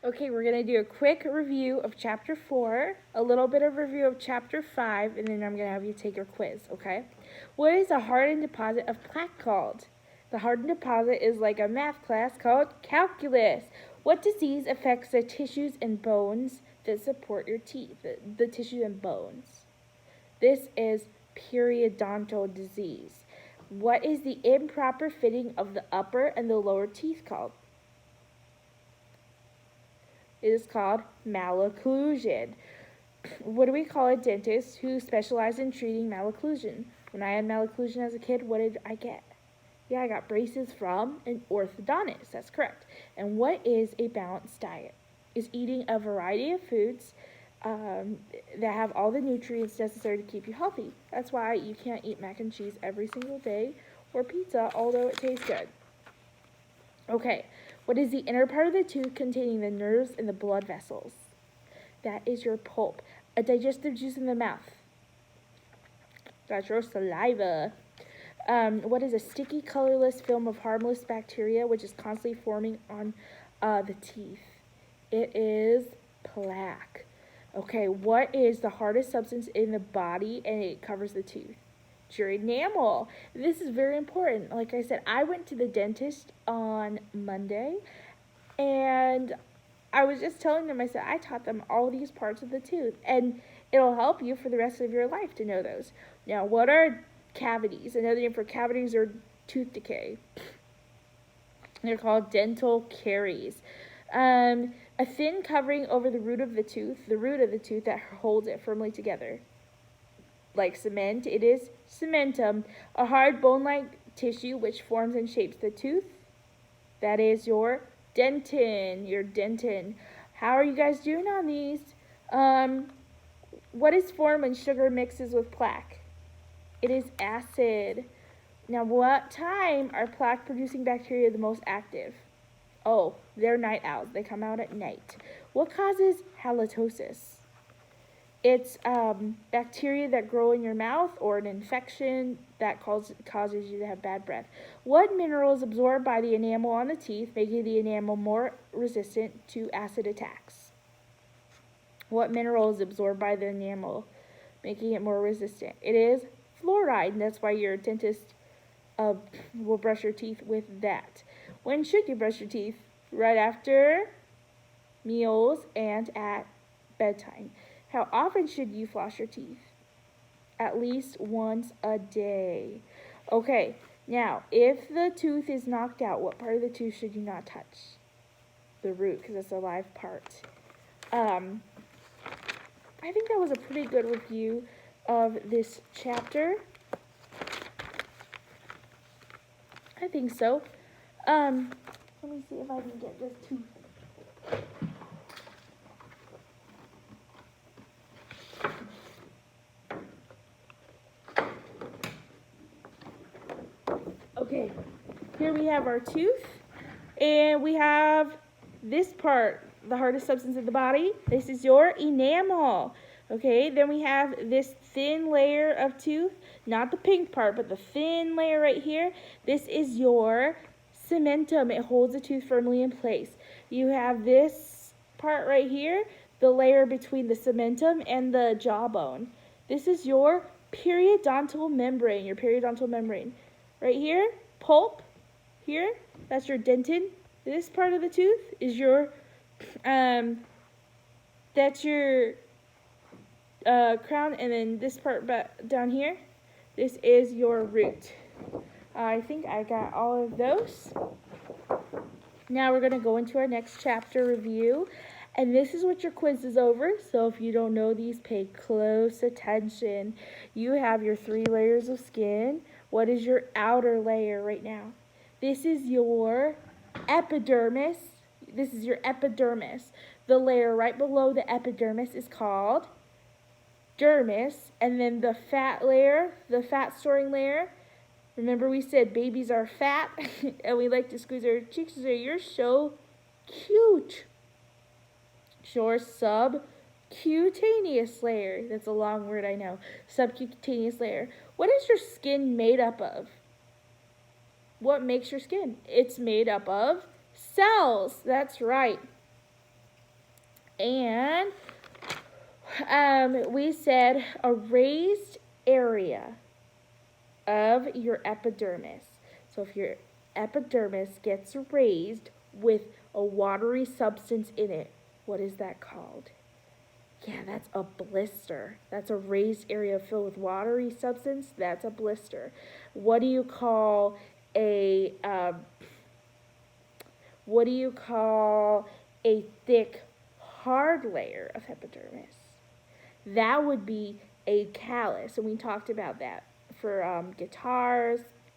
Okay, we're going to do a quick review of Chapter 4, a little bit of review of Chapter 5, and then I'm going to have you take your quiz, okay? What is a hardened deposit of plaque called? The hardened deposit is like a math class called calculus. What disease affects the tissues and bones that support your teeth? The tissues and bones. This is periodontal disease. What is the improper fitting of the upper and the lower teeth called? It is called malocclusion. What do we call a dentist who specializes in treating malocclusion? When I had malocclusion as a kid, what did I get? Yeah, I got braces from an orthodontist. That's correct. And what is a balanced diet? Is eating a variety of foods that have all the nutrients necessary to keep you healthy. That's why you can't eat mac and cheese every single day or pizza, although it tastes good. Okay, what is the inner part of the tooth containing the nerves and the blood vessels? That is your pulp. A digestive juice in the mouth. That's your saliva. What is a sticky, colorless film of harmless bacteria which is constantly forming on the teeth? It is plaque. Okay, what is the hardest substance in the body and it covers the tooth? It's your enamel. This is very important. Like I said, I went to the dentist on Monday and I was just telling them, I said, I taught them all these parts of the tooth and it'll help you for the rest of your life to know those. Now, what are cavities? Another name for cavities are tooth decay. They're called dental caries. A thin covering over the root of the tooth that holds it firmly together. Like cement, it is cementum. A hard bone-like tissue which forms and shapes the tooth. That is your dentin. How are you guys doing on these? What is formed when sugar mixes with plaque? It is acid. Now, what time are plaque-producing bacteria the most active? Oh, they're night owls. They come out at night. What causes halitosis? It's bacteria that grow in your mouth or an infection that causes you to have bad breath. What mineral is absorbed by the enamel on the teeth, making the enamel more resistant to acid attacks? What mineral is absorbed by the enamel, making it more resistant? It is fluoride, and that's why your dentist will brush your teeth with that. When should you brush your teeth? Right after meals and at bedtime. How often should you floss your teeth? At least once a day. Okay, now, if the tooth is knocked out, what part of the tooth should you not touch? The root, because it's a live part. I think that was a pretty good review of this chapter. I think so. Let me see if I can get this tooth. Okay, here we have our tooth, and we have this part, the hardest substance in the body. This is your enamel. Okay, then we have this thin layer of tooth, not the pink part, but the thin layer right here. This is your cementum. It holds the tooth firmly in place. You have this part right here, the layer between the cementum and the jawbone. This is your periodontal membrane, Right here, pulp, here, that's your dentin. This part of the tooth is your, that's your crown, and then this part down here, this is your root. I think I got all of those. Now we're going to go into our next chapter review, and this is what your quiz is over, so if you don't know these, pay close attention. You have your 3 layers of skin. What is your outer layer right now? This is your epidermis. The layer right below the epidermis is called dermis, and then the fat layer, the fat storing layer. Remember we said babies are fat and we like to squeeze their cheeks and say, you're so cute. Your subcutaneous layer. That's a long word, I know. Subcutaneous layer. What is your skin made up of? What makes your skin? It's made up of cells. That's right. And we said a raised area of your epidermis. So if your epidermis gets raised with a watery substance in it, what is that called? Yeah, that's a blister. That's a raised area filled with watery substance. That's a blister. What do you call a what do you call a thick, hard layer of epidermis? That would be a callus, and we talked about that for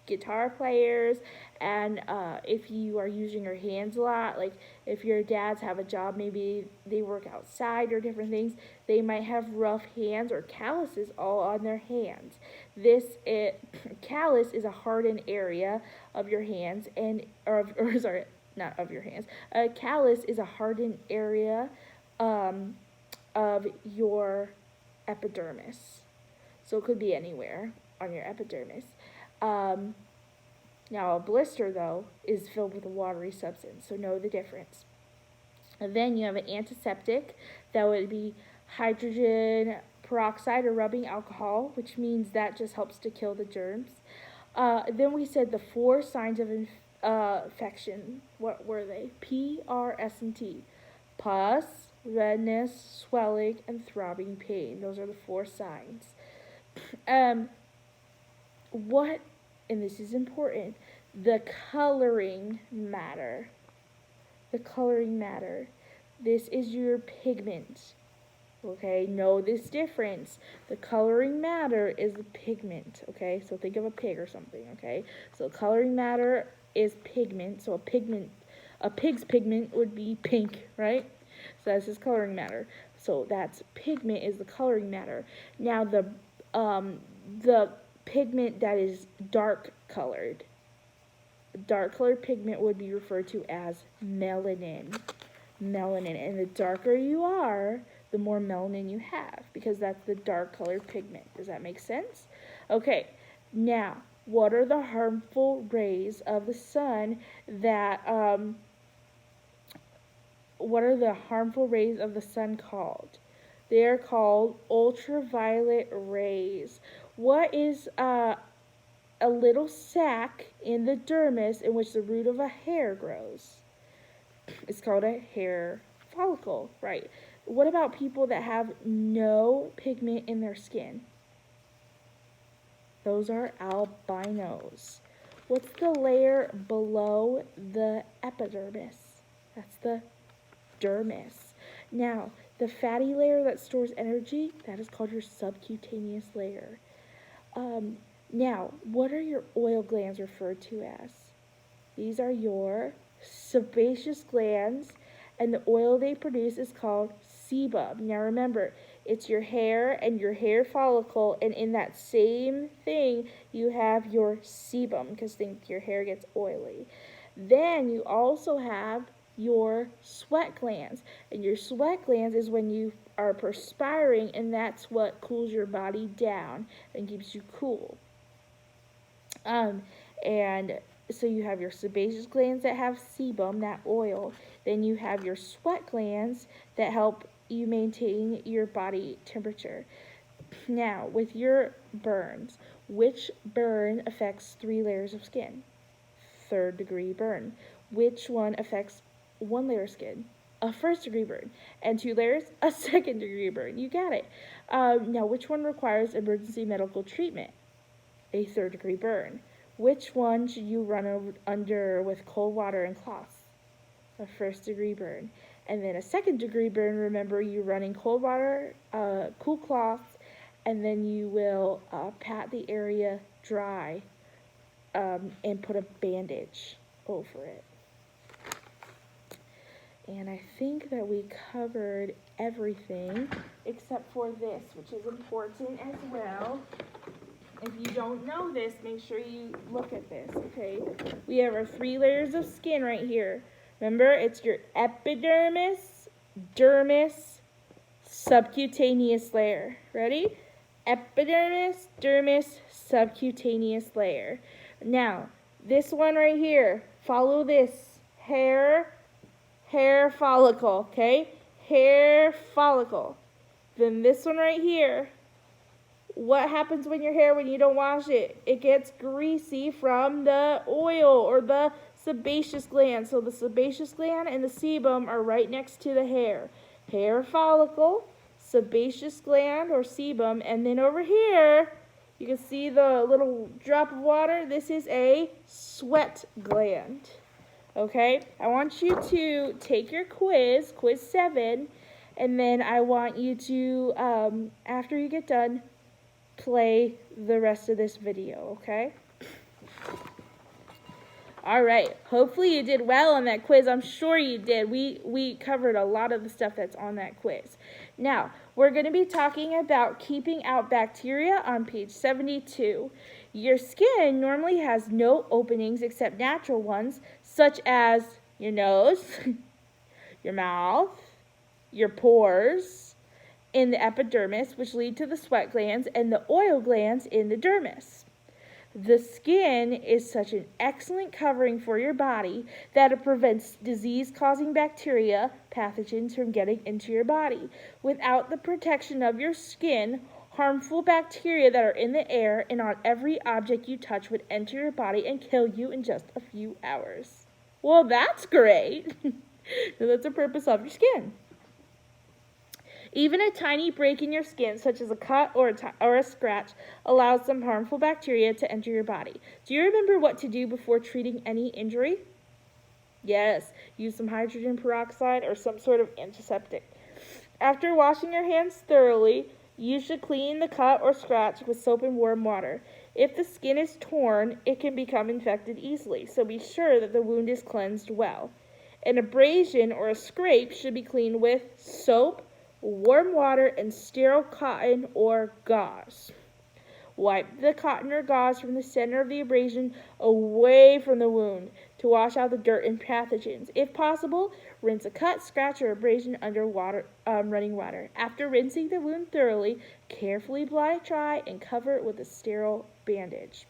guitar players, and if you are using your hands a lot, like if your dads have a job, maybe they work outside or different things, they might have rough hands or calluses all on their hands. Callus is a hardened area of your hands, or sorry, not of your hands. A callus is a hardened area of your epidermis. So it could be anywhere on your epidermis. Now a blister, though, is filled with a watery substance, so know the difference. And then you have an antiseptic. That would be hydrogen peroxide or rubbing alcohol, which means that just helps to kill the germs. Then we said the 4 signs of infection. What were they? P, R, S, and T. Pus, redness, swelling, and throbbing pain. Those are the 4 signs. What, and this is important, the coloring matter. The coloring matter. This is your pigment. Okay, know this difference. The coloring matter is the pigment. Okay, so think of a pig or something. Okay, so coloring matter is pigment. So a pig's pigment would be pink, right? So that's his coloring matter. So that's pigment is the coloring matter. Now the pigment that is dark colored pigment would be referred to as melanin. Melanin, and the darker you are, the more melanin you have, because that's the dark colored pigment. Does that make sense? Okay, now what are the harmful rays of the sun that what are the harmful rays of the sun called? They are called ultraviolet rays. What is a little sac in the dermis in which the root of a hair grows? It's called a hair follicle, right? What about people that have no pigment in their skin? Those are albinos. What's the layer below the epidermis? That's the dermis. Now, the fatty layer that stores energy, that is called your subcutaneous layer. Now, what are your oil glands referred to as? These are your sebaceous glands, and the oil they produce is called sebum. Now remember, it's your hair and your hair follicle, and in that same thing, you have your sebum, because think your hair gets oily. Then you also have your sweat glands, and your sweat glands is when you are perspiring, and that's what cools your body down and keeps you cool. And so you have your sebaceous glands that have sebum, that oil. Then you have your sweat glands that help you maintain your body temperature. Now, with your burns, which burn affects 3 layers of skin? 3rd degree burn. Which one affects 1 layer of skin? A 1st degree burn. And 2 layers? A 2nd degree burn. You got it. Now, which one requires emergency medical treatment? A 3rd degree burn. Which one should you run under with cold water and cloths? A 1st degree burn. And then a 2nd degree burn, remember, you run in cold water, cool cloths, and then you will pat the area dry and put a bandage over it. And I think that we covered everything except for this, which is important as well. If you don't know this, make sure you look at this, okay? We have our 3 layers of skin right here. Remember, it's your epidermis, dermis, subcutaneous layer. Ready? Epidermis, dermis, subcutaneous layer. Now, this one right here, follow this. Hair follicle, okay? hair follicle. Then this one right here, what happens when your hair, when you don't wash it? It gets greasy from the oil or the sebaceous gland. So the sebaceous gland and the sebum are right next to the hair. Hair follicle, sebaceous gland or sebum, and then over here, you can see the little drop of water. This is a sweat gland. Okay, I want you to take your quiz 7, and then I want you to, after you get done, play the rest of this video, okay? All right, hopefully you did well on that quiz. I'm sure you did. We covered a lot of the stuff that's on that quiz. Now, we're going to be talking about keeping out bacteria on page 72. Your skin normally has no openings except natural ones, such as your nose, your mouth, your pores in the epidermis, which lead to the sweat glands, and the oil glands in the dermis. The skin is such an excellent covering for your body that it prevents disease-causing bacteria, pathogens, from getting into your body. Without the protection of your skin, harmful bacteria that are in the air and on every object you touch would enter your body and kill you in just a few hours. Well, that's great. So that's the purpose of your skin. Even a tiny break in your skin, such as a cut or a scratch, allows some harmful bacteria to enter your body. Do you remember what to do before treating any injury? Yes, use some hydrogen peroxide or some sort of antiseptic. After washing your hands thoroughly, you should clean the cut or scratch with soap and warm water. If the skin is torn, it can become infected easily, so be sure that the wound is cleansed well. An abrasion or a scrape should be cleaned with soap, warm water, and sterile cotton or gauze. Wipe the cotton or gauze from the center of the abrasion away from the wound to wash out the dirt and pathogens. If possible, rinse a cut, scratch, or abrasion under running water. After rinsing the wound thoroughly, carefully apply dry and cover it with a sterile bandage.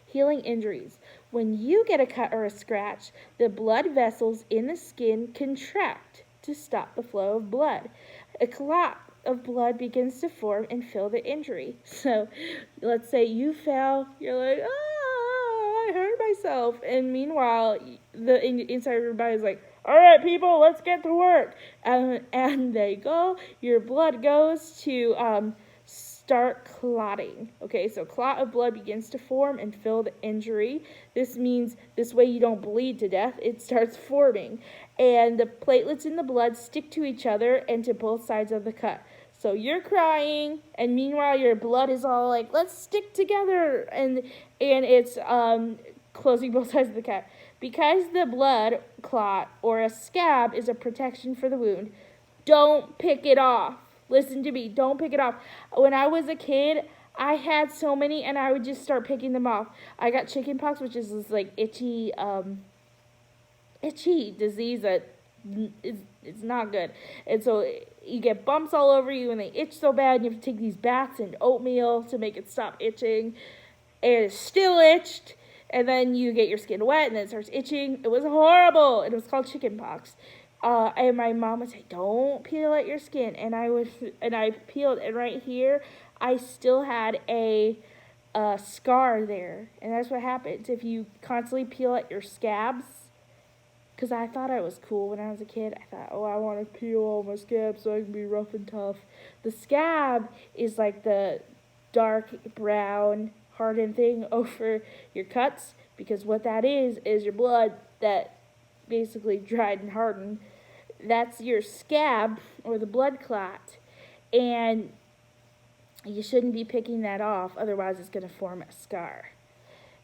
Healing injuries. When you get a cut or a scratch, the blood vessels in the skin contract to stop the flow of blood. A clot of blood begins to form and fill the injury. So let's say you fell, you're like, I hurt myself. And meanwhile, the inside of your body is like, all right, people, let's get to work. And they go, your blood goes to start clotting. Okay, so clot of blood begins to form and fill the injury. This means this way you don't bleed to death. It starts forming. And the platelets in the blood stick to each other and to both sides of the cut. So you're crying, and meanwhile your blood is all like, let's stick together, and it's closing both sides of the cut. Because the blood clot or a scab is a protection for the wound, don't pick it off. Listen to me, don't pick it off. When I was a kid, I had so many, and I would just start picking them off. I got chickenpox, which is this like itchy disease that it's not good. And so you get bumps all over you, and they itch so bad, and you have to take these baths and oatmeal to make it stop itching. And it still itched, and then you get your skin wet, and then it starts itching. It was horrible, and it was called chickenpox. And my mom would say, don't peel at your skin. And I peeled, and right here, I still had a scar there. And that's what happens if you constantly peel at your scabs. Because I thought I was cool when I was a kid. I thought, I want to peel all my scabs so I can be rough and tough. The scab is like the dark brown hardened thing over your cuts. Because what that is your blood that basically dried and hardened. That's your scab or the blood clot. And you shouldn't be picking that off. Otherwise, it's going to form a scar.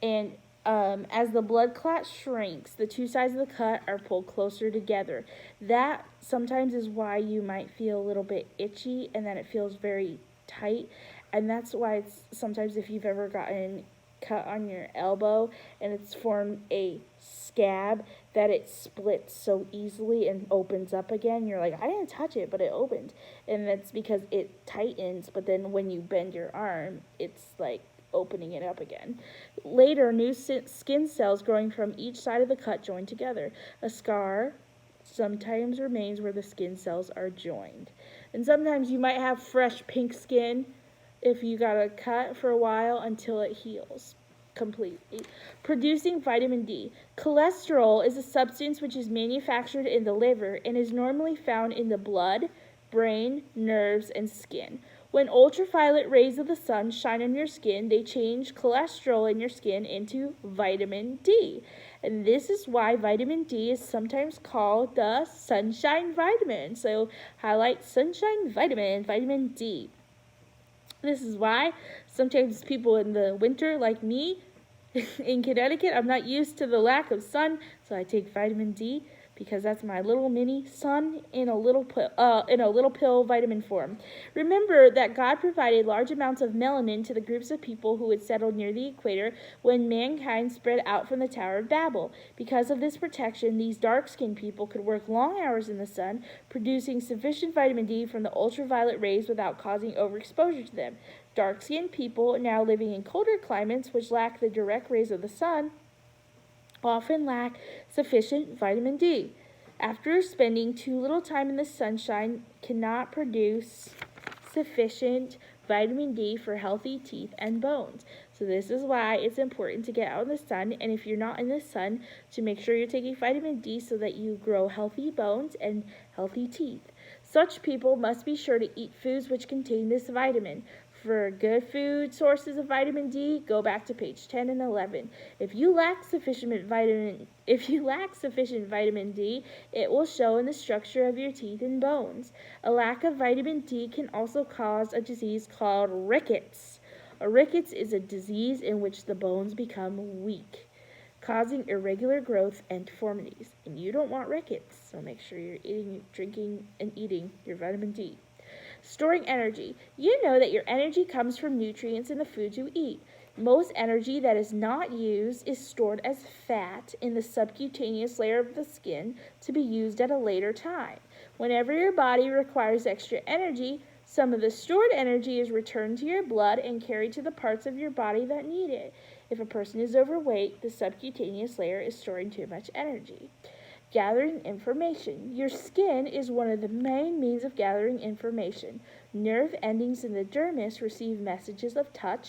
And as the blood clot shrinks, the two sides of the cut are pulled closer together. That sometimes is why you might feel a little bit itchy and that it feels very tight. And that's why it's sometimes if you've ever gotten cut on your elbow and it's formed a scab, that it splits so easily and opens up again. You're like, I didn't touch it, but it opened. And that's because it tightens, but then when you bend your arm, it's like opening it up again. Later, new skin cells growing from each side of the cut join together. A scar sometimes remains where the skin cells are joined. And sometimes you might have fresh pink skin if you got a cut for a while until it heals completely. Producing vitamin D. Cholesterol is a substance which is manufactured in the liver and is normally found in the blood, brain, nerves, and skin. When ultraviolet rays of the sun shine on your skin, they change cholesterol in your skin into vitamin D. And this is why vitamin D is sometimes called the sunshine vitamin. So highlight sunshine vitamin, vitamin D. This is why sometimes people in the winter, like me, in Connecticut, I'm not used to the lack of sun, so I take vitamin D because that's my little mini sun in a little pill vitamin form. Remember that God provided large amounts of melanin to the groups of people who had settled near the equator when mankind spread out from the Tower of Babel. Because of this protection, these dark-skinned people could work long hours in the sun, producing sufficient vitamin D from the ultraviolet rays without causing overexposure to them. Dark-skinned people now living in colder climates which lack the direct rays of the sun often lack sufficient vitamin D. After spending too little time in the sunshine, cannot produce sufficient vitamin D for healthy teeth and bones. So this is why it's important to get out in the sun, and if you're not in the sun, to make sure you're taking vitamin D so that you grow healthy bones and healthy teeth. Such people must be sure to eat foods which contain this vitamin. For good food sources of vitamin D, go back to page 10 and 11. If you lack sufficient vitamin D, it will show in the structure of your teeth and bones. A lack of vitamin D can also cause a disease called rickets. Rickets is a disease in which the bones become weak, causing irregular growth and deformities. And you don't want rickets, so make sure you're drinking, and eating your vitamin D. Storing energy. You know that your energy comes from nutrients in the foods you eat. Most energy that is not used is stored as fat in the subcutaneous layer of the skin to be used at a later time. Whenever your body requires extra energy, some of the stored energy is returned to your blood and carried to the parts of your body that need it. If a person is overweight, the subcutaneous layer is storing too much energy. Gathering information. Your skin is one of the main means of gathering information. Nerve endings in the dermis receive messages of touch,